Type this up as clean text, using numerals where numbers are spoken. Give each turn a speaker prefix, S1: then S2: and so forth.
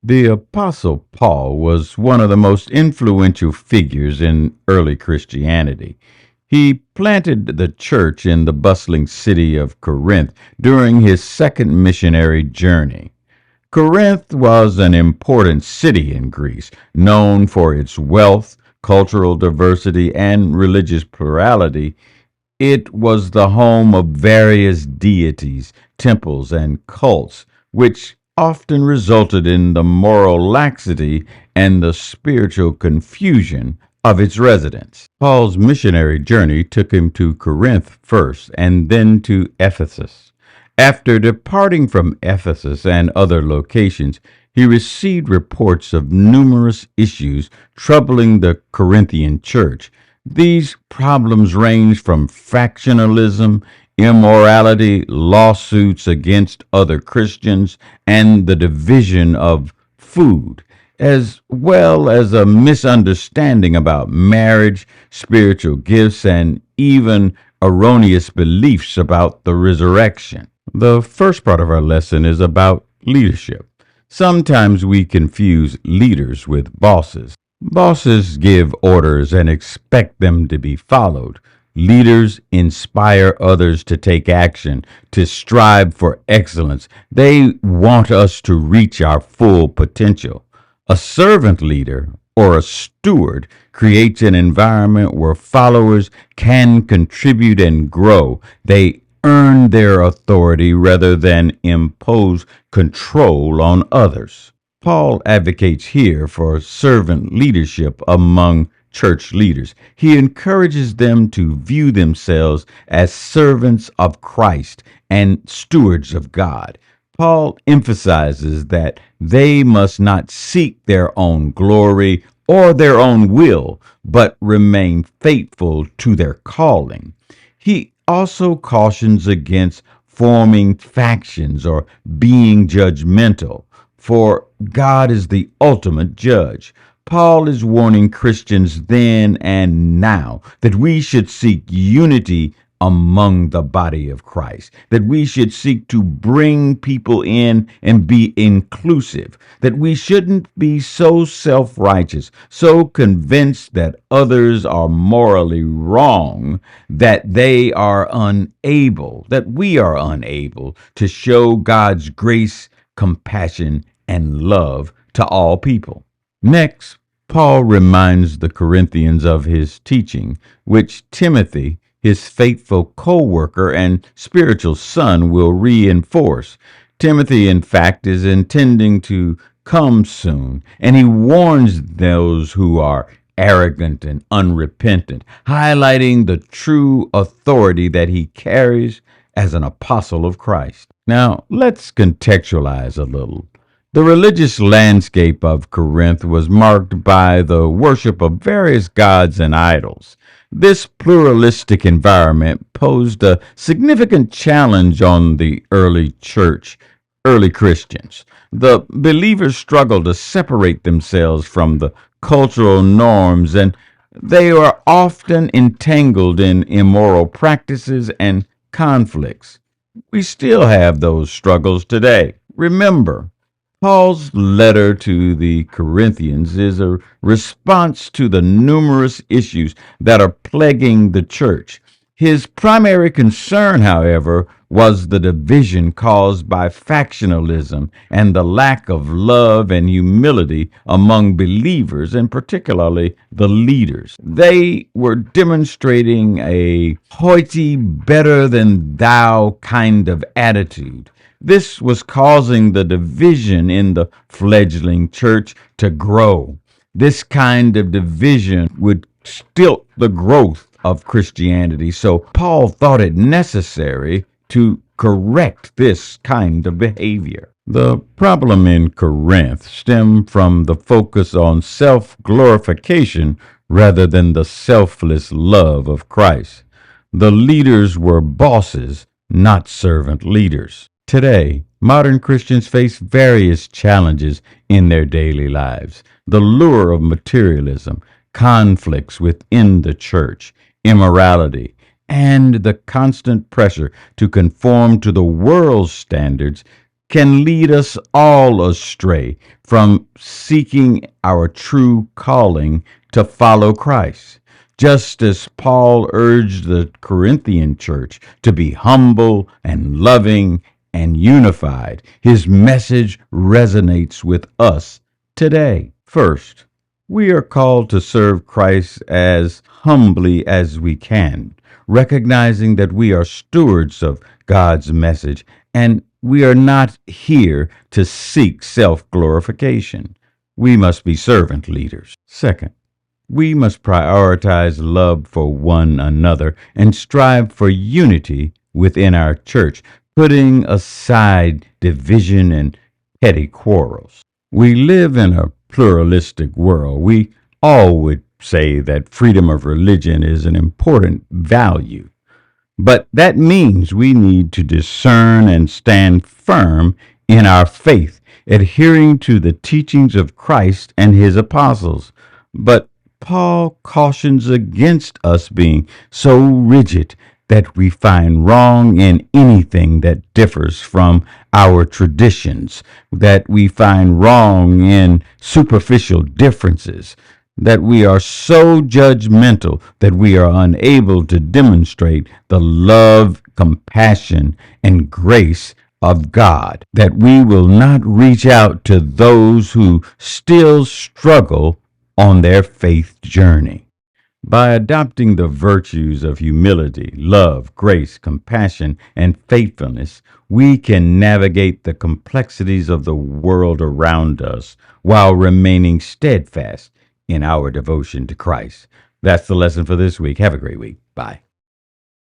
S1: The Apostle Paul was one of the most influential figures in early Christianity. He planted the church in the bustling city of Corinth during his second missionary journey. Corinth was an important city in Greece, known for its wealth, cultural diversity, and religious plurality. It was the home of various deities, temples, and cults, which often resulted in the moral laxity and the spiritual confusion of its residents. Paul's missionary journey took him to Corinth first and then to Ephesus. After departing from Ephesus and other locations, he received reports of numerous issues troubling the Corinthian church. These problems range from factionalism, immorality, lawsuits against other Christians, and the division of food, as well as a misunderstanding about marriage, spiritual gifts, and even erroneous beliefs about the resurrection. The first part of our lesson is about leadership. Sometimes we confuse leaders with bosses. Bosses give orders and expect them to be followed. Leaders inspire others to take action, to strive for excellence. They want us to reach our full potential. A servant leader or a steward creates an environment where followers can contribute and grow. They earn their authority rather than impose control on others. Paul advocates here for servant leadership among church leaders. He encourages them to view themselves as servants of Christ and stewards of God. Paul emphasizes that they must not seek their own glory or their own will, but remain faithful to their calling. He also cautions against forming factions or being judgmental, for God is the ultimate judge. Paul is warning Christians then and now that we should seek unity among the body of Christ, that we should seek to bring people in and be inclusive, that we shouldn't be so self righteous, so convinced that others are morally wrong, that we are unable to show God's grace, compassion, and love to all people. Next, Paul reminds the Corinthians of his teaching, which Timothy, his faithful co-worker and spiritual son, will reinforce. Timothy, in fact, is intending to come soon, and he warns those who are arrogant and unrepentant, highlighting the true authority that he carries as an apostle of Christ. Now, let's contextualize a little. The religious landscape of Corinth was marked by the worship of various gods and idols. This pluralistic environment posed a significant challenge on the early Christians. The believers struggled to separate themselves from the cultural norms, and they were often entangled in immoral practices and conflicts. We still have those struggles today. Remember, Paul's letter to the Corinthians is a response to the numerous issues that are plaguing the church. His primary concern, however, was the division caused by factionalism and the lack of love and humility among believers, and particularly the leaders. They were demonstrating a hoity, better than thou kind of attitude. This was causing the division in the fledgling church to grow. This kind of division would stilt the growth of Christianity, so Paul thought it necessary to correct this kind of behavior. The problem in Corinth stemmed from the focus on self-glorification rather than the selfless love of Christ. The leaders were bosses, not servant leaders. Today, modern Christians face various challenges in their daily lives. The lure of materialism, conflicts within the church, immorality, and the constant pressure to conform to the world's standards can lead us all astray from seeking our true calling to follow Christ. Just as Paul urged the Corinthian church to be humble and loving and unified, his message resonates with us today. First, we are called to serve Christ as humbly as we can, recognizing that we are stewards of God's message and we are not here to seek self glorification. We must be servant leaders. Second, we must prioritize love for one another and strive for unity within our church, putting aside division and petty quarrels. We live in a pluralistic world. We all would say that freedom of religion is an important value. But that means we need to discern and stand firm in our faith, adhering to the teachings of Christ and his apostles. But Paul cautions against us being so rigid that we find wrong in anything that differs from our traditions, that we find wrong in superficial differences, that we are so judgmental that we are unable to demonstrate the love, compassion, and grace of God, that we will not reach out to those who still struggle on their faith journey. By adopting the virtues of humility, love, grace, compassion, and faithfulness, we can navigate the complexities of the world around us while remaining steadfast in our devotion to Christ. That's the lesson for this week. Have a great week. Bye.